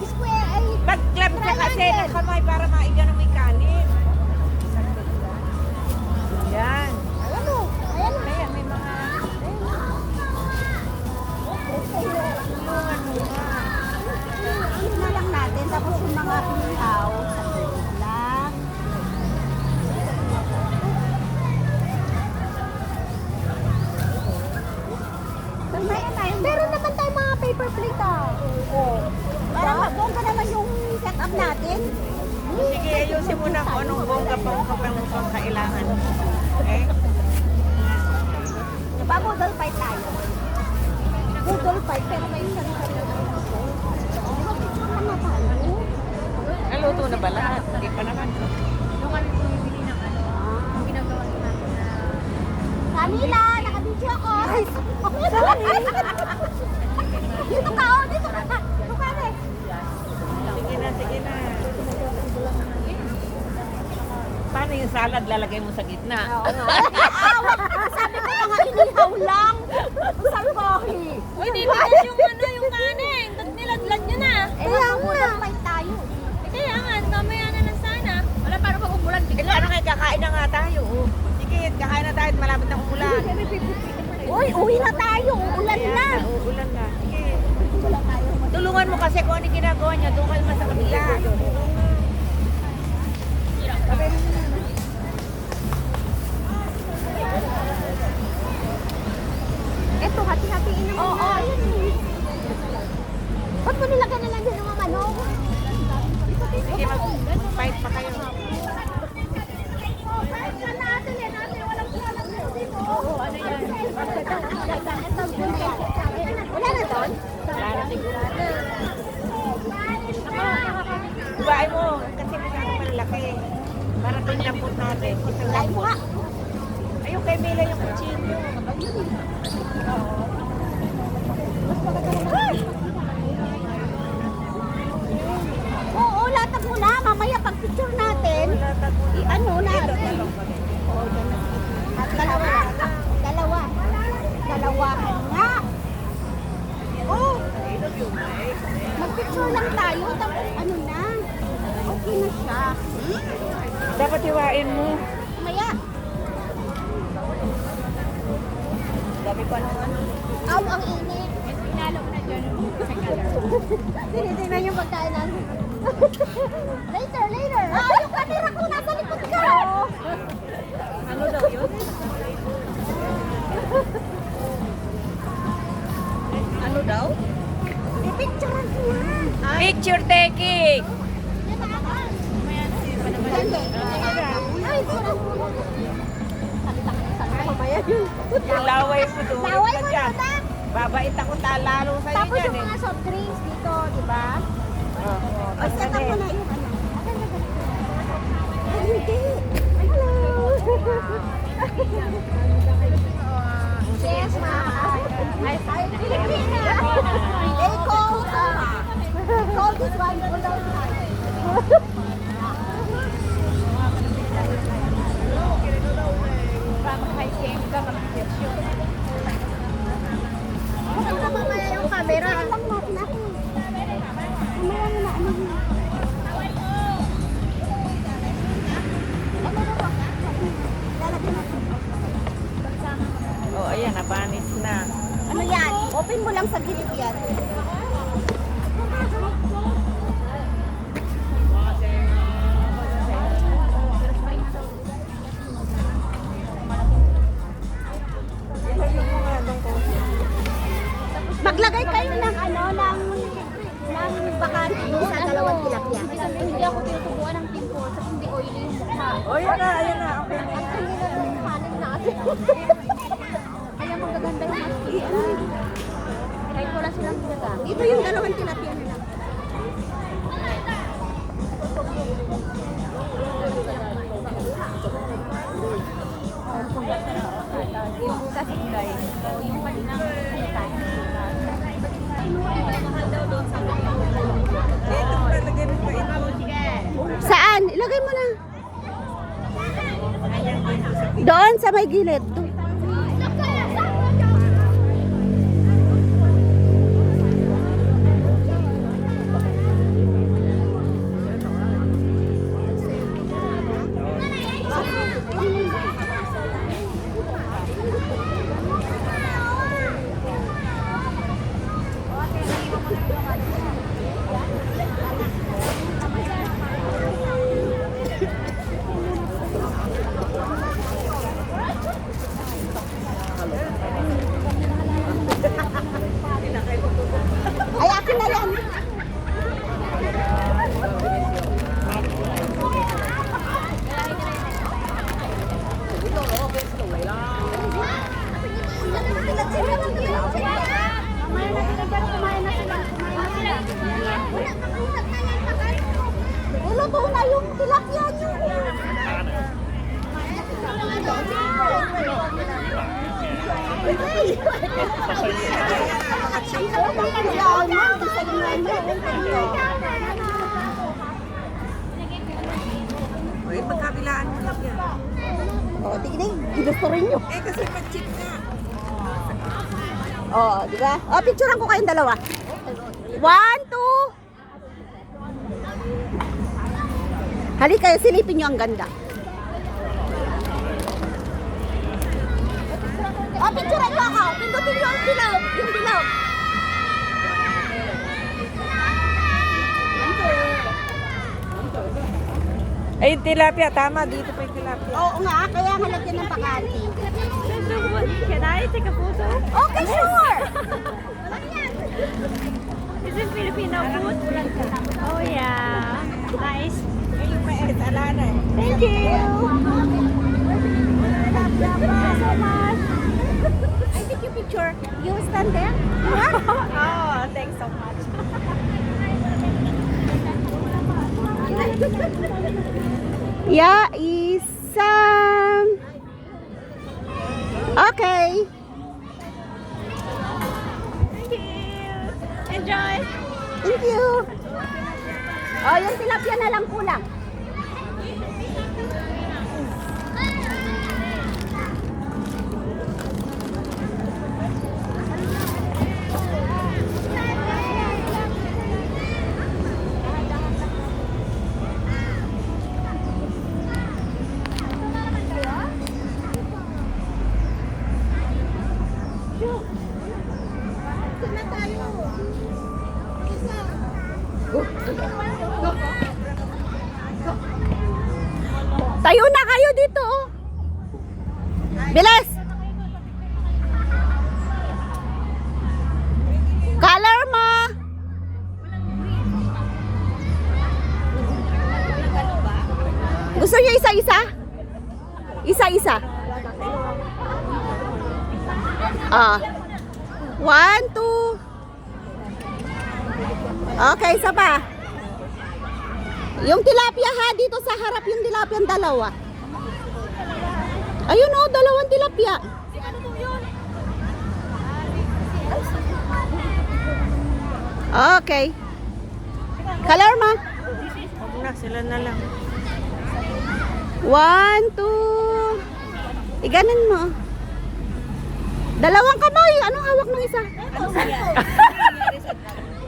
square ay... Mag-clap ka kasi ng kamay para maiga ng may kanin. Yan. Ayan o. Ayan o. Kaya may mga... Tulungan mo nga. Ano na lang natin. Tapos yung mga pihaw. Sa gilid lang. Meron naman tayo mga paper plate ah. Oo. Parang mabongga naman yung setup natin. Sige, ayusin mo na kung anong bongga-bongga pang kailangan. Okay? Nababudol fight tayo. Budol fight, pero may sarili-sarili ako. Ano tayo? Naluto na ba lahat? Hindi pa naman. Nung kami bumibili ng ano, ang ginagawa natin na Camila, nakabidyo ako. Dito ka, oh, dito ka. Dito ka, eh. Sige na, sige na. Paano yung salad lalagay mo sa gitna? Oo nga. Sabi ko mga inihaw lang. Sabi ko, uy, titigas yung ano, yung kanin. Niladlad nyo na. kaya nga. Fight tayo. Kaya nga, mamaya na lang sana. Wala, para pag umulan, Eh, paano kayo kakain na nga tayo? Oh. Sige, kakain na tayo at malapit ng umulan. Uy, uwi na tayo. Ulan na. Uulan na. Sige. Tulungan mo kasi kung ano yung ginagawa niya. Doon kayo sa kabila. Eto, hati-hatiin naman. Oo, ayun. Ba't mo nilagyan na lang din ng mga manok? Sige, mag-fight pa kayo. Oo, ano yan? Wala na doon? Wala na sigurado. Ibaay mo. Kasi masyadong malaki. Para pinlampot natin. Isang Ay, lampot. mukha. Ayun kay Mila yung kutsilyo. Oo, latag mo na. Mamaya pag picture natin, i-ano natin. At dalawa. Dalawa. Dalawahan nga. Oh, mag-picture lang tayo. Tapos ano na. Okay na siya. Dapat hiwain mo. Maya. Sabi ko ano. Aw, ang init. Pinalo ko na dyan. Tinitingnan yung pagkain natin. Later, later. Ah, yung kamera ko nasa likod ka. Ano daw yun? Ano daw? I-picturean ko yan. Picture taking! Ay, kurang ko. Salita ka ng salita. Mamaya yun. Laway mo doon. Laway mo Dyan. na. Babait ako lalo sa'yo Tapos dyan yung eh. mga soft drinks dito, di ba? O, set up mo na yung ano. Ay, hindi. Hello. Yes, ma'am. Ay, Pilipina. They call this one Budol Fight. Pamakaising ka, mag-picture. Ano na mamaya yung camera? Lang natin ako. Mamaya mo na ano. Lalagyan natin. Oh, ayan, napanis na. Ano yan? Open mo lang sa gilid yan. Maglagay kayo ng ano, ng bakante doon sa dalawang tilapia. Hindi ako tinutubuan ng pimple sa hindi oily yung mukha. Oh, ayan na, ayan na. Okay na. At hindi na yung kanin natin. Kaya magaganda yung masking. Kahit wala silang ginagamit. Ito yung dalawang tilapia na lang. Yung butas gulay. Yung kaninang kanin. Saan? Ilagay mo na. Doon sa may gilid. Uy, magkabilaan mo lang yan. Oh, tignan, ginusto rin nyo. Eh, kasi mag-chip ka. Oh, di ba? Oh, picturean ko kayong dalawa. 1, 2. Halika kayo, silipin nyo ang ganda. Oh, picturean nyo ako. Pindutin nyo ang dilaw. Yung dilaw. Ay, yung tilapia. Tama, dito pa yung tilapia. Oo nga, kaya nga lagyan ng pakati. Can I take a photo? Okay, sure. Is this Filipino food? Oh yeah. Nice. Thank you. So much. I take your picture. You stand there? Oh, thanks so much. Yeah, isang. Okay. Thank you. Enjoy. Thank you. Oh, yung tilapia na lang kulang. Tayo na kayo dito. Oh. Bilis. Color mo. Gusto niyo isa-isa? Isa-isa. Ah. 1, 2. Okay, isa pa. Yung tilapia ha, dito sa harap yung tilapia ang dalawa. Ayun oh, dalawang tilapia. Okay. Color mo. Huwag na, sila na lang. 1, 2. Iganin mo. Dalawang kamay. Anong hawak ng isa?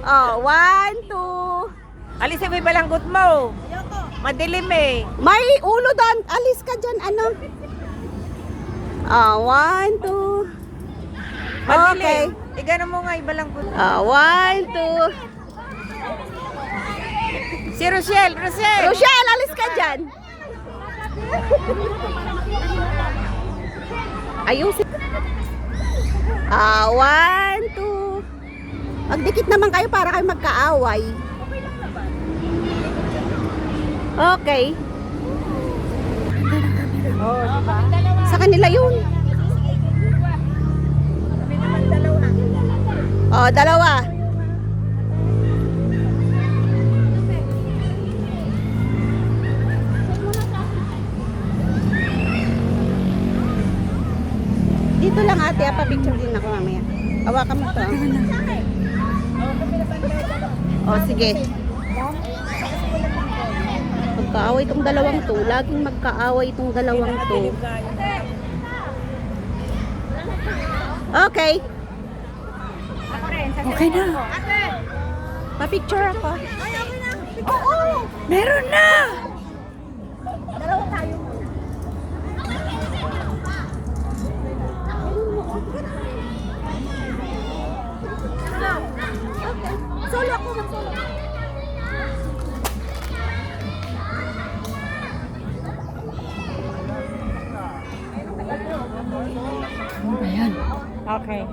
Oh, 1, 2. Alisin mo yung balanggot mo. Madilim eh. May ulo doon. Alis ka dyan. Ano? 1, 2. Madilim. Okay. Igano mo nga yung balanggot. 1, 2. Si Rochelle, Rochelle. Rochelle, alis ka dyan. Ayusin. 1, 2. Magdikit naman kayo para kayo magkaaway. Okay. Oh, diba? Sa kanila yun. Oh, dalawa. Dito lang ate, pa-picture din ako mamaya. Hawakan mo to. Oh, sige. Magkaaway itong dalawang to. Laging magkaaway itong dalawang to. Okay. Okay na. Pa-picture ako. Oo! Meron na! Dalawa tayo. Okay. Solo ako. Solo. Okay.